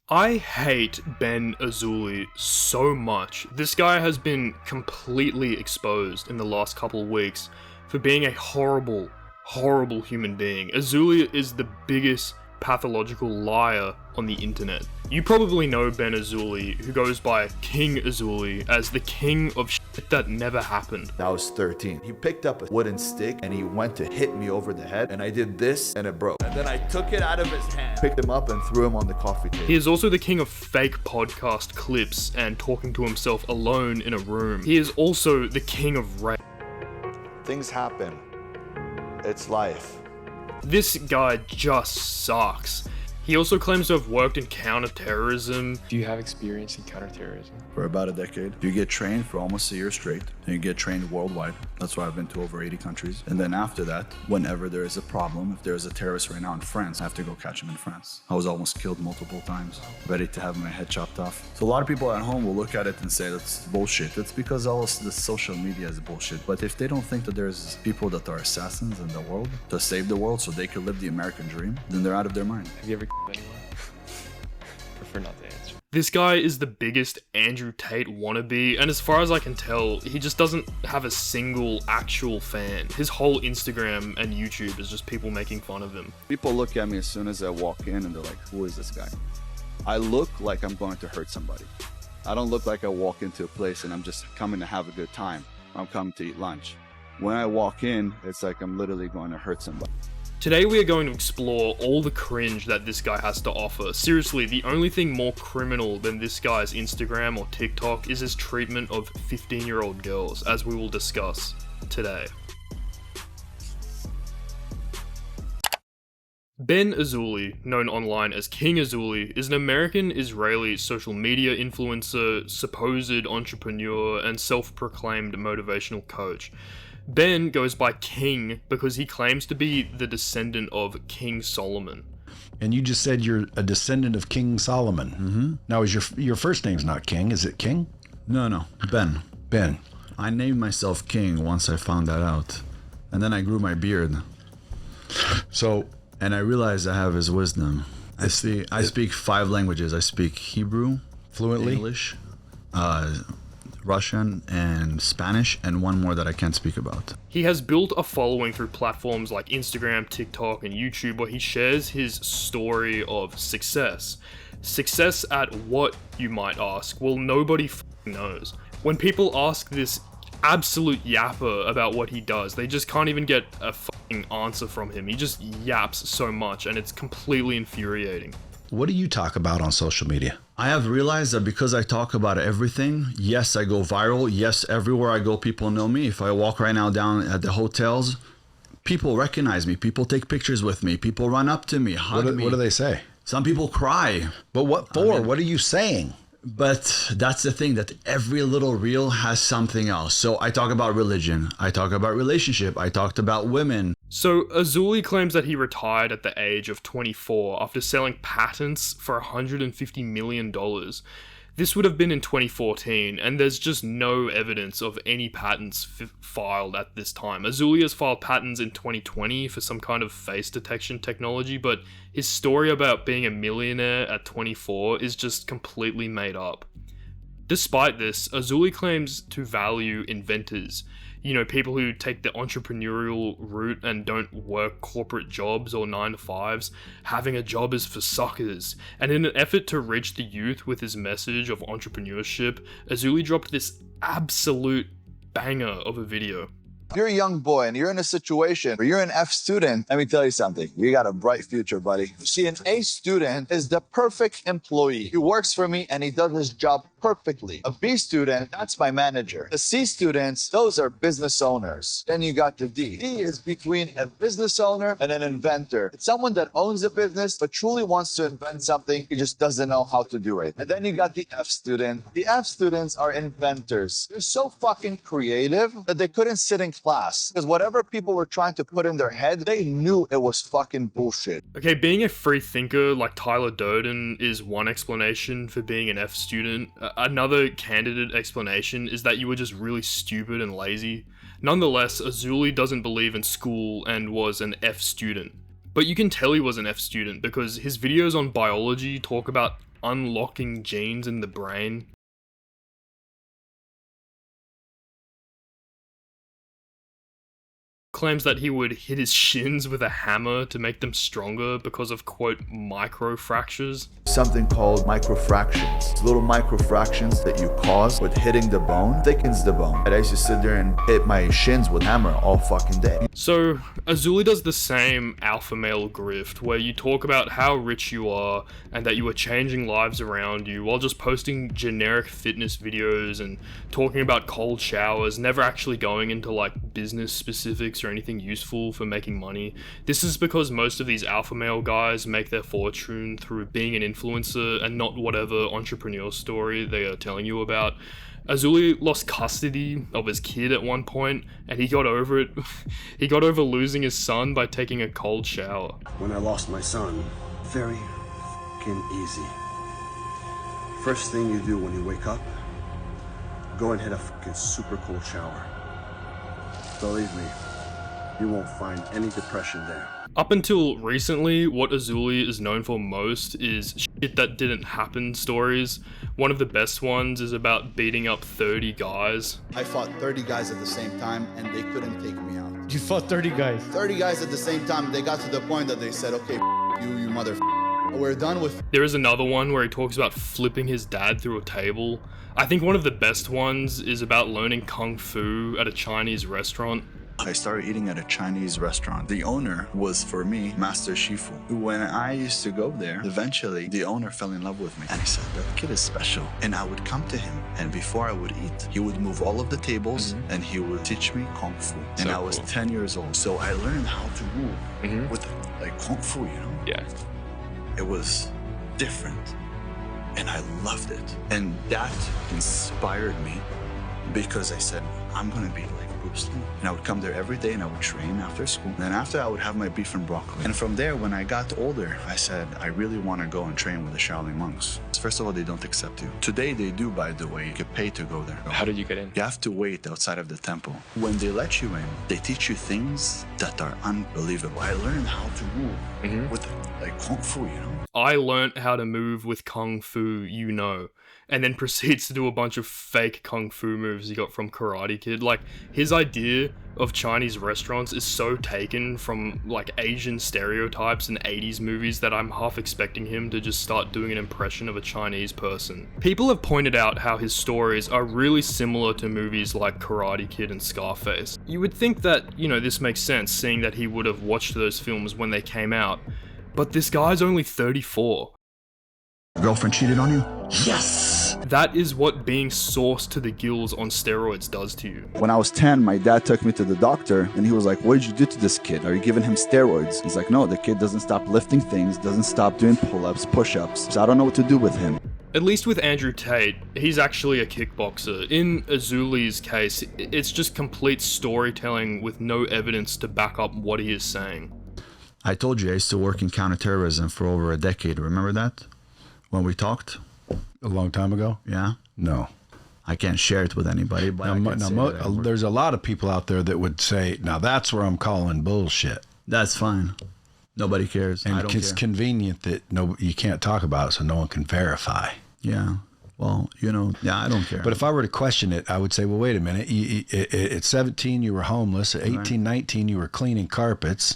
I hate Ben Azoulay so much. This guy has been completely exposed in the last couple of weeks for being a horrible, horrible human being. Azoulay is the biggest pathological liar on the internet. You probably know Ben Azoulay, who goes by King Azoulay, as the king of shit that never happened. I was 13. He picked up a wooden stick and he went to hit me over the head, and I did this and it broke. And then I took it out of his hand, picked him up and threw him on the coffee table. He is also the king of fake podcast clips and talking to himself alone in a room. He is also the king of rape. Things happen. It's life. This guy just sucks. He also claims to have worked in counterterrorism. Do you have experience in counterterrorism? For about a decade. You get trained for almost a year straight. Then you get trained worldwide. That's why I've been to over 80 countries. And then after that, whenever there is a problem, if there's a terrorist right now in France, I have to go catch him in France. I was almost killed multiple times, ready to have my head chopped off. So a lot of people at home will look at it and say that's bullshit. It's because all the social media is bullshit. But if they don't think that there's people that are assassins in the world to save the world so they can live the American dream, then they're out of their mind. Have you ever anyone? Prefer not to answer. This guy is the biggest Andrew Tate wannabe, and as far as I can tell, he just doesn't have a single actual fan. His whole Instagram and YouTube is just people making fun of him. People look at me as soon as I walk in and they're like, who is this guy? I look like I'm going to hurt somebody. I don't look like I walk into a place and I'm just coming to have a good time. I'm coming to eat lunch. When I walk in, it's like I'm literally going to hurt somebody. Today we are going to explore all the cringe that this guy has to offer. Seriously, the only thing more criminal than this guy's Instagram or TikTok is his treatment of 15-year-old girls, as we will discuss today. Ben Azoulay, known online as King Azoulay, is an American-Israeli social media influencer, supposed entrepreneur, and self-proclaimed motivational coach. Ben goes by King because he claims to be the descendant of King Solomon. And you just said you're a descendant of King Solomon. Mm-hmm. Now, is your first name's not King? Is it King? No, Ben. Ben. I named myself King once I found that out. And then I grew my beard. So, and I realized I have his wisdom. I speak 5 languages. I speak Hebrew, fluently, English, Russian, and Spanish, and one more that I can't speak about. He has built a following through platforms like Instagram, TikTok, and YouTube where he shares his story of success. Success at what, you might ask? Well, nobody knows. When people ask this absolute yapper about what he does, they just can't even get a answer from him. He just yaps so much, and it's completely infuriating. What do you talk about on social media? I have realized that because I talk about everything, yes, I go viral. Yes, everywhere I go, people know me. If I walk right now down at the hotels, people recognize me. People take pictures with me. People run up to me, hug me. What do they say? Some people cry. But what for? What are you saying? But that's the thing, that every little reel has something else. So I talk about religion. I talk about relationship. I talked about women. So Azoulay claims that he retired at the age of 24 after selling patents for $150 million. This would have been in 2014, and there's just no evidence of any patents filed at this time. Azoulay has filed patents in 2020 for some kind of face detection technology, but his story about being a millionaire at 24 is just completely made up. Despite this, Azoulay claims to value inventors. You know, people who take the entrepreneurial route and don't work corporate jobs or 9-to-5s. Having a job is for suckers. And in an effort to reach the youth with his message of entrepreneurship, Azoulay dropped this absolute banger of a video. If you're a young boy and you're in a situation where you're an F student, let me tell you something. You got a bright future, buddy. See, an A student is the perfect employee. He works for me and he does his job perfectly. A B student, that's my manager. The C students, those are business owners. Then you got the D. D is between a business owner and an inventor. It's someone that owns a business but truly wants to invent something. He just doesn't know how to do it. And then you got the F student. The F students are inventors. They're so fucking creative that they couldn't sit in class because whatever people were trying to put in their head, they knew it was fucking bullshit. Okay, being a free thinker like Tyler Durden is one explanation for being an F student. Another candidate explanation is that you were just really stupid and lazy. Nonetheless, Azoulay doesn't believe in school and was an F student. But you can tell he was an F student because his videos on biology talk about unlocking genes in the brain. Claims that he would hit his shins with a hammer to make them stronger because of, quote, microfractures. Something called microfractions. Little microfractions that you cause with hitting the bone thickens the bone. And I used to sit there and hit my shins with a hammer all fucking day. So, Azoulay does the same alpha male grift where you talk about how rich you are and that you are changing lives around you while just posting generic fitness videos and talking about cold showers, never actually going into like business specifics or anything useful for making money. This is because most of these alpha male guys make their fortune through being an influencer and not whatever entrepreneur story they are telling you about. Azoulay lost custody of his kid at one point, and he got over it. He got over losing his son by taking a cold shower. When I lost my son, very fucking easy. First thing you do when you wake up, go and hit a fucking super cold shower. Believe me, you won't find any depression there. Up until recently, what Azoulay is known for most is shit that didn't happen stories. One of the best ones is about beating up 30 guys. I fought 30 guys at the same time and they couldn't take me out. You fought 30 guys. 30 guys at the same time, they got to the point that they said, okay, you mother, we're done with. There is another one where he talks about flipping his dad through a table. I think one of the best ones is about learning kung fu at a Chinese restaurant. I started eating at a Chinese restaurant. The owner was, for me, Master Shifu. When I used to go there, eventually the owner fell in love with me. And he said, that kid is special. And I would come to him, and before I would eat, he would move all of the tables, and he would teach me Kung Fu. And I was 10 years old. So I learned how to move with like Kung Fu, you know? Yeah. It was different, and I loved it. And that inspired me because I said, I'm gonna be like Bruce Lee. And I would come there every day and I would train after school. And then after I would have my beef and broccoli. And from there, when I got older, I said, I really want to go and train with the Shaolin monks. First of all, they don't accept you. Today they do, by the way. You get paid to go there. How did you get in? You have to wait outside of the temple. When they let you in, they teach you things that are unbelievable. I learned how to move with like Kung Fu, you know? I learnt how to move with Kung Fu, you know, and then proceeds to do a bunch of fake Kung Fu moves he got from Karate Kid. Like, his idea of Chinese restaurants is so taken from, like, Asian stereotypes in 80s movies that I'm half expecting him to just start doing an impression of a Chinese person. People have pointed out how his stories are really similar to movies like Karate Kid and Scarface. You would think that, you know, this makes sense, seeing that he would have watched those films when they came out, but this guy's only 34. Girlfriend cheated on you? Yes! That is what being sauced to the gills on steroids does to you. When I was 10, my dad took me to the doctor and he was like, what did you do to this kid? Are you giving him steroids? He's like, no, the kid doesn't stop lifting things, doesn't stop doing pull-ups, push-ups. So I don't know what to do with him. At least with Andrew Tate, he's actually a kickboxer. In Azoulay's case, it's just complete storytelling with no evidence to back up what he is saying. I told you I used to work in counterterrorism for over a decade. Remember that? When we talked? A long time ago? Yeah? No. I can't share it with anybody, but I can say that I worked. There's a lot of people out there that would say, now that's where I'm calling bullshit. That's fine. Nobody cares. I And don't it's care. convenient that you can't talk about it so no one can verify. Yeah. Well, you know, yeah, I don't care. But if I were to question it, I would say, well, wait a minute. At 17, you were homeless. At 18, 19, you were cleaning carpets.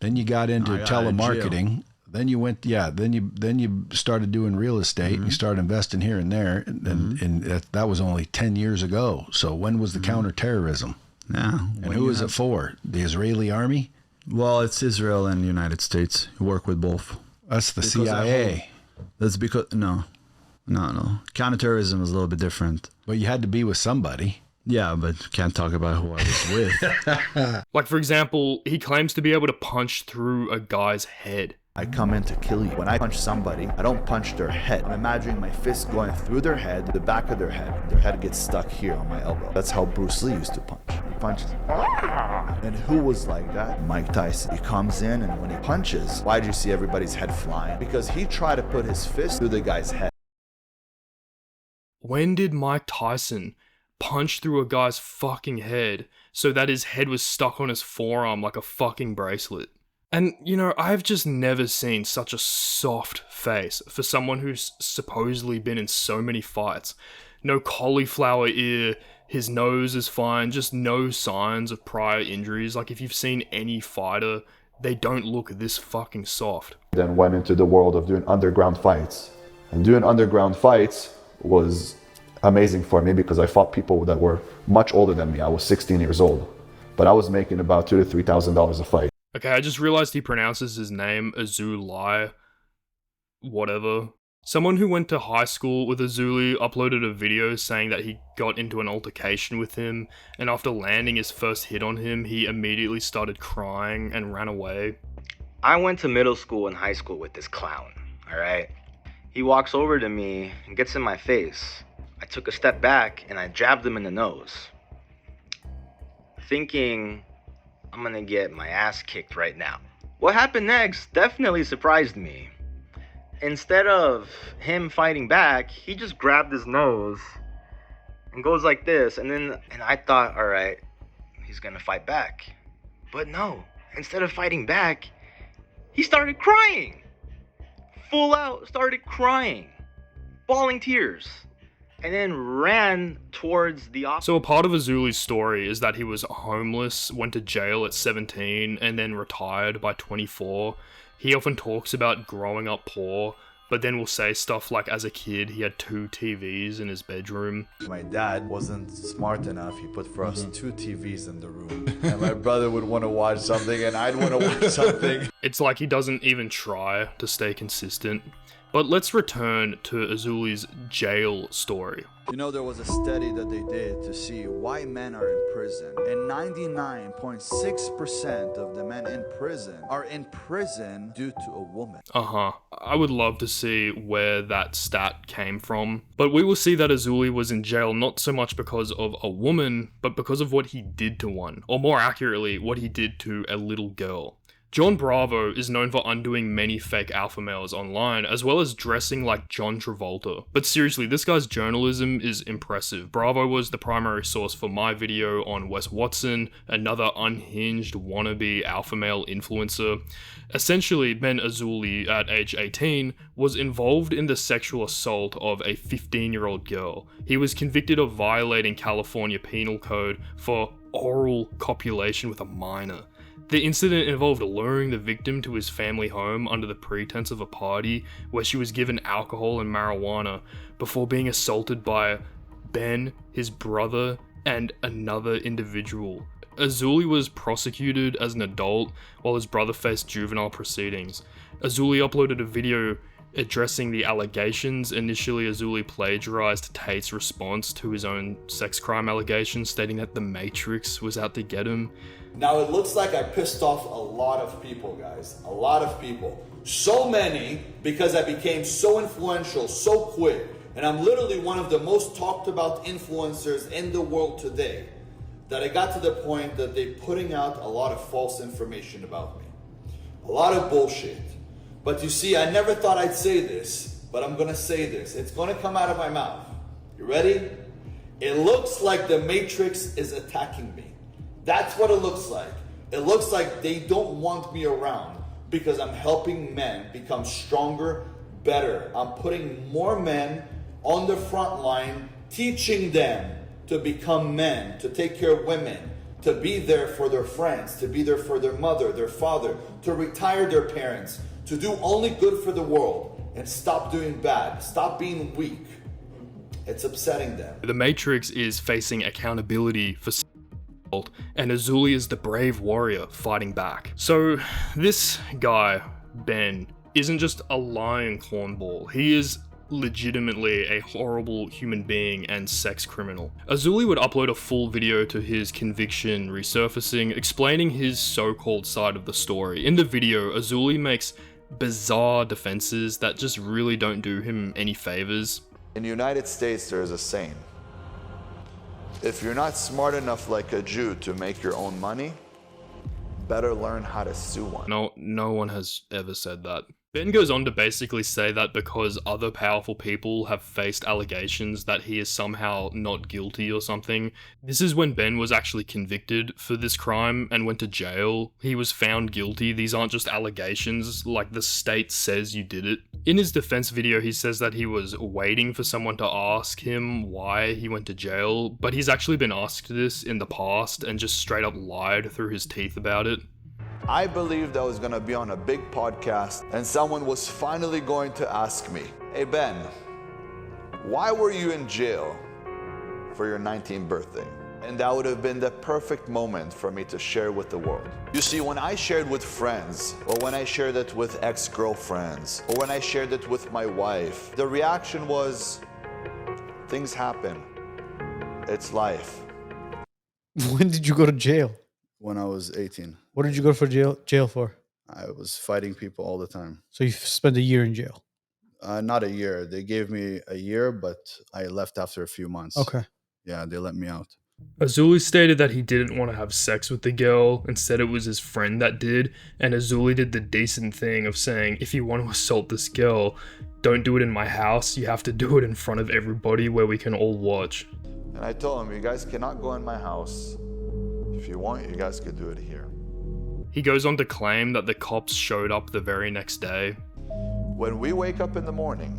Then you got into I got out of telemarketing. Then you went, then you started doing real estate. And you started investing here and there. And that was only 10 years ago. So when was the counterterrorism? yeah. And who is it for? The Israeli army? Well, it's Israel and the United States. You work with both. That's the Because CIA. That's because, no. Counterterrorism is a little bit different. Well, you had to be with somebody. Yeah, but can't talk about who I was with. Like, for example, he claims to be able to punch through a guy's head. I come in to kill you. When I punch somebody, I don't punch their head. I'm imagining my fist going through their head, the back of their head. Their head gets stuck here on my elbow. That's how Bruce Lee used to punch. He punches. And who was like that? Mike Tyson. He comes in and when he punches, why do you see everybody's head flying? Because he tried to put his fist through the guy's head. When did Mike Tyson punch through a guy's fucking head so that his head was stuck on his forearm like a fucking bracelet? And, you know, I've just never seen such a soft face for someone who's supposedly been in so many fights. No cauliflower ear, his nose is fine, just no signs of prior injuries. Like, if you've seen any fighter, they don't look this fucking soft. Then went into the world of doing underground fights. And doing underground fights was amazing for me because I fought people that were much older than me. I was 16 years old, but I was making about $2,000 to $3,000 a fight. Okay, I just realized he pronounces his name Azoulay. Whatever. Someone who went to high school with Azoulay uploaded a video saying that he got into an altercation with him, and after landing his first hit on him, he immediately started crying and ran away. I went to middle school and high school with this clown, alright? He walks over to me and gets in my face. I took a step back and I jabbed him in the nose, thinking I'm gonna get my ass kicked right now. What happened next definitely surprised me. Instead of him fighting back, he just grabbed his nose and goes like this, and I thought, all right, he's gonna fight back. But no, instead of fighting back, he started crying. Full out started crying, bawling tears, and then ran towards the office. So a part of Azoulay's story is that he was homeless, went to jail at 17, and then retired by 24. He often talks about growing up poor, but then will say stuff like as a kid he had 2 TVs in his bedroom. My dad wasn't smart enough. He put for us 2 TVs in the room. And my brother would want to watch something and I'd want to watch something. It's like he doesn't even try to stay consistent. But let's return to Azoulay's jail story. You know, there was a study that they did to see why men are in prison. And 99.6% of the men in prison are in prison due to a woman. I would love to see where that stat came from. But we will see that Azoulay was in jail not so much because of a woman, but because of what he did to one. Or more accurately, what he did to a little girl. John Bravo is known for undoing many fake alpha males online, as well as dressing like John Travolta. But seriously, this guy's journalism is impressive. Bravo was the primary source for my video on Wes Watson, another unhinged wannabe alpha male influencer. Essentially, Ben Azoulay, at age 18, was involved in the sexual assault of a 15-year-old girl. He was convicted of violating California Penal Code for oral copulation with a minor. The incident involved luring the victim to his family home under the pretense of a party where she was given alcohol and marijuana before being assaulted by Ben, his brother, and another individual. Azoulay was prosecuted as an adult while his brother faced juvenile proceedings. Azoulay uploaded a video addressing the allegations. Initially, Azoulay plagiarized Tate's response to his own sex crime allegations, stating that the Matrix was out to get him. Now it looks like I pissed off a lot of people, guys. A lot of people. So many because I became so influential so quick. And I'm literally one of the most talked about influencers in the world today. That I got to the point that they're putting out a lot of false information about me. A lot of bullshit. But you see, I never thought I'd say this, but I'm gonna say this. It's gonna come out of my mouth. You ready? It looks like the Matrix is attacking me. That's what it looks like. It looks like they don't want me around because I'm helping men become stronger, better. I'm putting more men on the front line, teaching them to become men, to take care of women, to be there for their friends, to be there for their mother, their father, to retire their parents, to do only good for the world and stop doing bad, stop being weak. It's upsetting them. The Matrix is facing accountability for and Azoulay is the brave warrior fighting back. So this guy, Ben, isn't just a lying cornball. He is legitimately a horrible human being and sex criminal. Azoulay would upload a full video to his conviction resurfacing, explaining his so-called side of the story. In the video, Azoulay makes bizarre defenses that just really don't do him any favors. In the United States, there is a saying. If you're not smart enough like a Jew to make your own money, better learn how to sue one. No one has ever said that. Ben goes on to basically say that because other powerful people have faced allegations that he is somehow not guilty or something. This is when Ben was actually convicted for this crime and went to jail. He was found guilty. These aren't just allegations, like the state says you did it. In his defense video, he says that he was waiting for someone to ask him why he went to jail, but he's actually been asked this in the past and just straight up lied through his teeth about it. I believed I was gonna be on a big podcast and someone was finally going to ask me, hey Ben, why were you in jail for your 19th birthday? And that would have been the perfect moment for me to share with the world. You see, when I shared with friends, or when I shared it with ex-girlfriends, or when I shared it with my wife, the reaction was, things happen. It's life. When did you go to jail? When I was 18, What did you go for jail for? I was fighting people all the time. So you spent a year in jail. Not a year. They gave me a year, but I left after a few months. Okay. Yeah, they let me out. Azoulay stated that he didn't want to have sex with the girl, instead it was his friend that did, and Azoulay did the decent thing of saying, if you want to assault this girl, don't do it in my house, you have to do it in front of everybody where we can all watch. And I told him, you guys cannot go in my house. If you want, you guys could do it here. He goes on to claim that the cops showed up the very next day. When we wake up in the morning,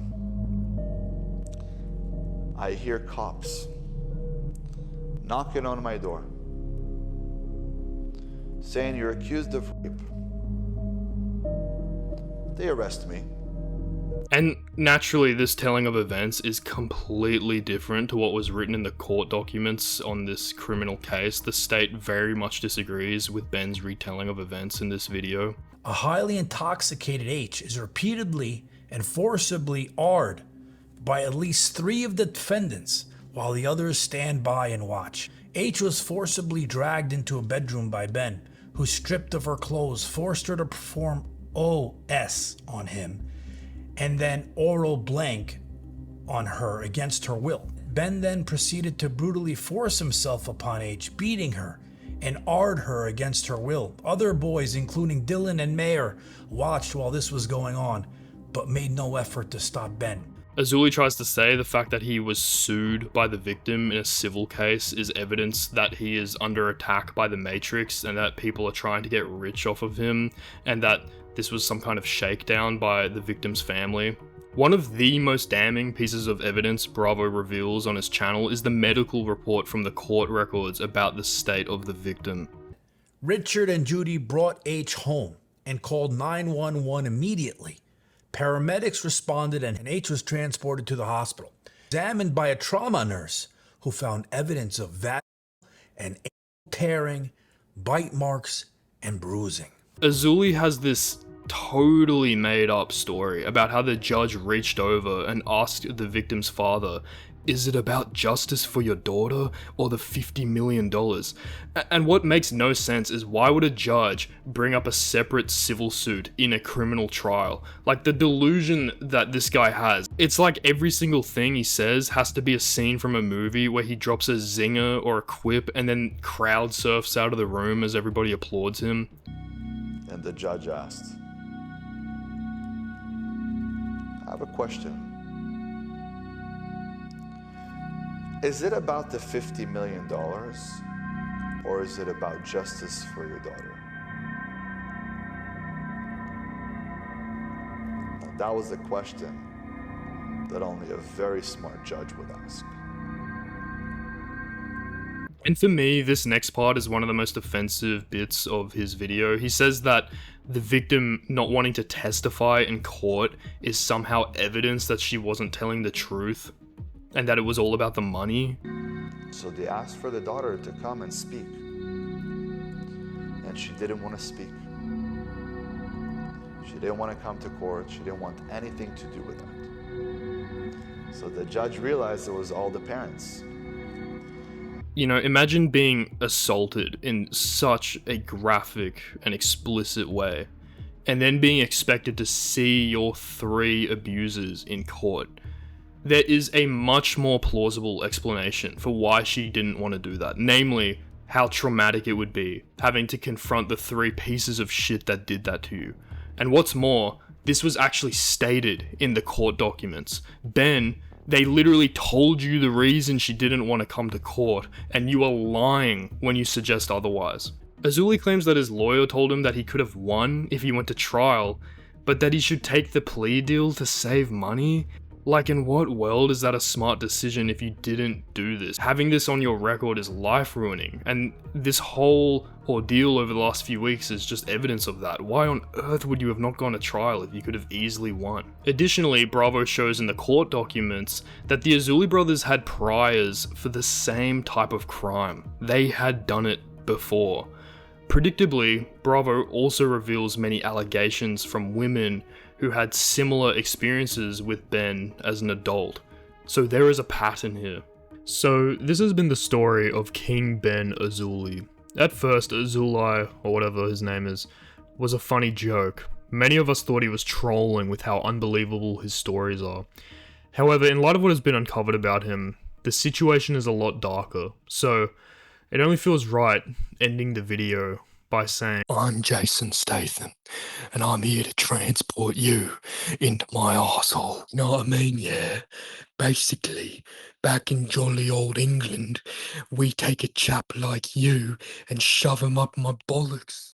I hear cops knocking on my door, saying you're accused of rape. They arrest me. And naturally, this telling of events is completely different to what was written in the court documents on this criminal case. The state very much disagrees with Ben's retelling of events in this video. A highly intoxicated H is repeatedly and forcibly AR'd by at least 3 of the defendants, while the others stand by and watch. H was forcibly dragged into a bedroom by Ben, who stripped of her clothes, forced her to perform OS on him, and then oral blank on her against her will. Ben then proceeded to brutally force himself upon H, beating her and AR'd her against her will. Other boys, including Dylan and Mayer, watched while this was going on, but made no effort to stop Ben. Azoulay tries to say the fact that he was sued by the victim in a civil case is evidence that he is under attack by the Matrix and that people are trying to get rich off of him, and that this was some kind of shakedown by the victim's family. One of the most damning pieces of evidence Bravo reveals on his channel is the medical report from the court records about the state of the victim. Richard and Judy brought H home and called 911 immediately. Paramedics responded and H was transported to the hospital, examined by a trauma nurse who found evidence of vaginal and anal tearing, bite marks, and bruising. Azoulay has this totally made up story about how the judge reached over and asked the victim's father, is it about justice for your daughter or the $50 million? And what makes no sense is, why would a judge bring up a separate civil suit in a criminal trial? Like, the delusion that this guy has. It's like every single thing he says has to be a scene from a movie where he drops a zinger or a quip and then crowd surfs out of the room as everybody applauds him. And the judge asked, I have a question. Is it about the $50 million, or is it about justice for your daughter? Now, that was a question that only a very smart judge would ask. And for me, this next part is one of the most offensive bits of his video. He says that the victim not wanting to testify in court is somehow evidence that she wasn't telling the truth, and that it was all about the money. So they asked for the daughter to come and speak, and she didn't want to speak. She didn't want to come to court. She didn't want anything to do with that. So the judge realized it was all the parents. You know, imagine being assaulted in such a graphic and explicit way, and then being expected to see your 3 abusers in court. There is a much more plausible explanation for why she didn't want to do that, namely, how traumatic it would be having to confront the 3 pieces of shit that did that to you. And what's more, This was actually stated in the court documents. Ben, they literally told you the reason she didn't want to come to court, and you are lying when you suggest otherwise. Azoulay claims that his lawyer told him that he could have won if he went to trial, but that he should take the plea deal to save money? Like, in what world is that a smart decision if you didn't do this? Having this on your record is life-ruining, and this whole ordeal over the last few weeks is just evidence of that. Why on earth would you have not gone to trial if you could have easily won? Additionally, Bravo shows in the court documents that the Azoulay brothers had priors for the same type of crime. They had done it before. Predictably, Bravo also reveals many allegations from women who had similar experiences with Ben as an adult. So there is a pattern here. So this has been the story of King Ben Azoulay. At first, Azoulay, or whatever his name is, was a funny joke. Many of us thought he was trolling with how unbelievable his stories are. However, in light of what has been uncovered about him, the situation is a lot darker. So it only feels right ending the video by saying, I'm Jason Statham, and I'm here to transport you into my arsehole. You know what I mean? Yeah. Basically, back in jolly old England, we take a chap like you and shove him up my bollocks.